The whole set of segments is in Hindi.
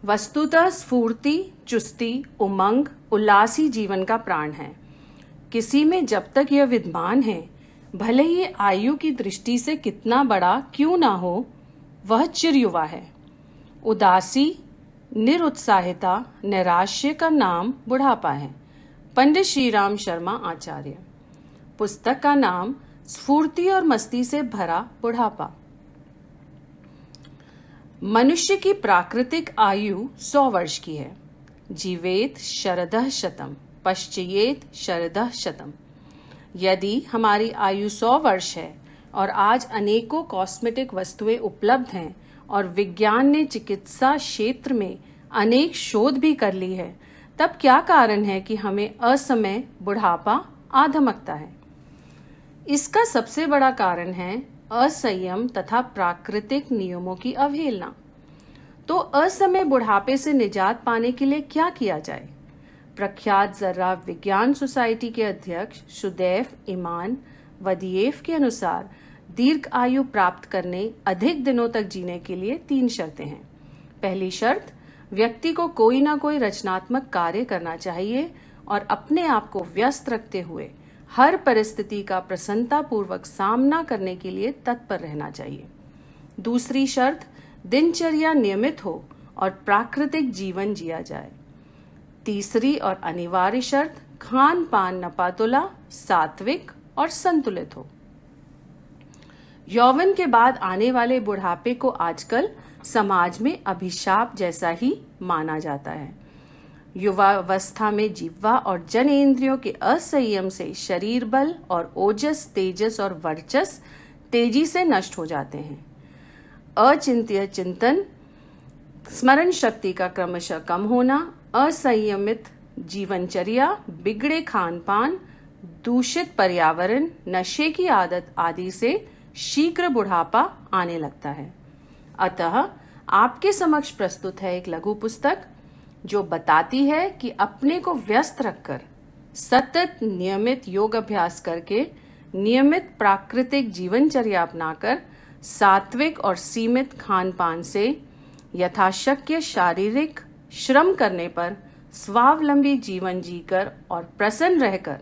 वस्तुतः स्फूर्ति, चुस्ती, उमंग, उल्लास ही जीवन का प्राण है। किसी में जब तक यह विद्यमान है, भले ही आयु की दृष्टि से कितना बड़ा क्यों ना हो, वह चिर युवा है। उदासी, निरुत्साहिता, नैराश्य का नाम बुढ़ापा है। पंडित श्री राम शर्मा आचार्य। पुस्तक का नाम स्फूर्ति और मस्ती से भरा बुढ़ापा। मनुष्य की प्राकृतिक आयु 100 वर्ष की है। जीवेत शरदः शतम्, पश्चयेत शरदः शतम्। यदि हमारी आयु 100 वर्ष है और आज अनेकों कॉस्मेटिक वस्तुएं उपलब्ध हैं और विज्ञान ने चिकित्सा क्षेत्र में अनेक शोध भी कर ली है, तब क्या कारण है कि हमें असमय बुढ़ापा आ धमकता है? इसका सबसे बड़ा कारण है असंयम तथा प्राकृतिक नियमों की अवहेलना। तो असमय बुढ़ापे से निजात पाने के लिए क्या किया जाए? प्रख्यात जर्रा विज्ञान सोसाइटी के अध्यक्ष शुदैव इमान वदियेव के अनुसार दीर्घ आयु प्राप्त करने, अधिक दिनों तक जीने के लिए 3 शर्तें हैं। पहली शर्त, व्यक्ति को कोई ना कोई रचनात्मक कार्य करना चाहिए और अपने आप को व्यस्त रखते हुए हर परिस्थिति का प्रसन्नतापूर्वक सामना करने के लिए तत्पर रहना चाहिए। दूसरी शर्त, दिनचर्या नियमित हो और प्राकृतिक जीवन जिया जाए। तीसरी और अनिवार्य शर्त, खान पान नपातुला, सात्विक और संतुलित हो। यौवन के बाद आने वाले बुढ़ापे को आजकल समाज में अभिशाप जैसा ही माना जाता है। युवावस्था में जिह्वा और जनेंद्रियों के असंयम से शरीर बल और ओजस, तेजस और वर्चस तेजी से नष्ट हो जाते हैं। अचिंत्य चिंतन, स्मरण शक्ति का क्रमशः कम होना, असंयमित जीवनचर्या, बिगड़े खान पान, दूषित पर्यावरण, नशे की आदत आदि से शीघ्र बुढ़ापा आने लगता है। अतः आपके समक्ष प्रस्तुत है एक लघु पुस्तक जो बताती है कि अपने को व्यस्त रखकर, सतत नियमित योग अभ्यास करके, नियमित प्राकृतिक जीवनचर्या अपनाकर, सात्विक और सीमित खान पान से यथाशक्य शारीरिक श्रम करने पर स्वावलंबी जीवन जीकर और प्रसन्न रहकर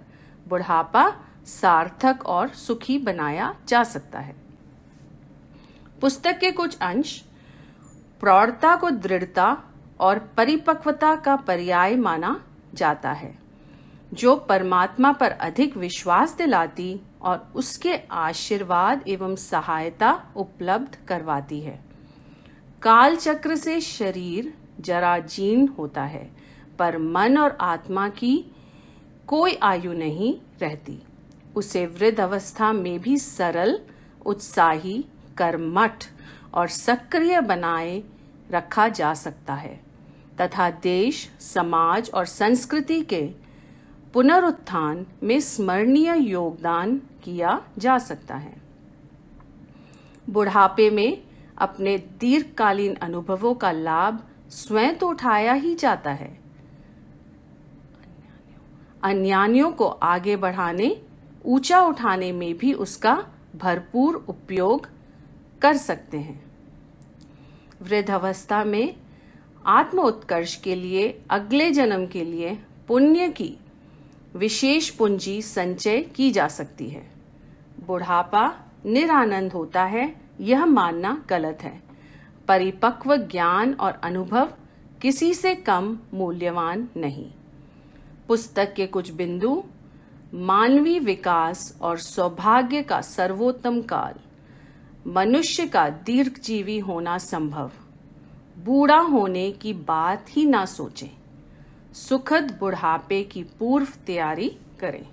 बुढ़ापा सार्थक और सुखी बनाया जा सकता है। पुस्तक के कुछ अंश प्रौढ़ता को दृढ़ता और परिपक्वता का पर्याय माना जाता है, जो परमात्मा पर अधिक विश्वास दिलाती और उसके आशीर्वाद एवं सहायता उपलब्ध करवाती है। काल चक्र से शरीर जरा जीर्ण होता है, पर मन और आत्मा की कोई आयु नहीं रहती। उसे वृद्ध अवस्था में भी सरल, उत्साही, कर्मठ और सक्रिय बनाए रखा जा सकता है तथा देश, समाज और संस्कृति के पुनरुत्थान में स्मरणीय योगदान किया जा सकता है। बुढ़ापे में अपने दीर्घकालीन अनुभवों का लाभ स्वयं तो उठाया ही जाता है, अन्यान्यों को आगे बढ़ाने, ऊंचा उठाने में भी उसका भरपूर उपयोग कर सकते हैं। वृद्धावस्था में आत्म उत्कर्ष के लिए, अगले जन्म के लिए पुण्य की विशेष पूंजी संचय की जा सकती है। बुढ़ापा निरानंद होता है, यह मानना गलत है। परिपक्व ज्ञान और अनुभव किसी से कम मूल्यवान नहीं। पुस्तक के कुछ बिंदु: मानवीय विकास और सौभाग्य का सर्वोत्तम काल, मनुष्य का दीर्घजीवी होना संभव, बूढ़ा होने की बात ही ना सोचें, सुखद बुढ़ापे की पूर्व तैयारी करें।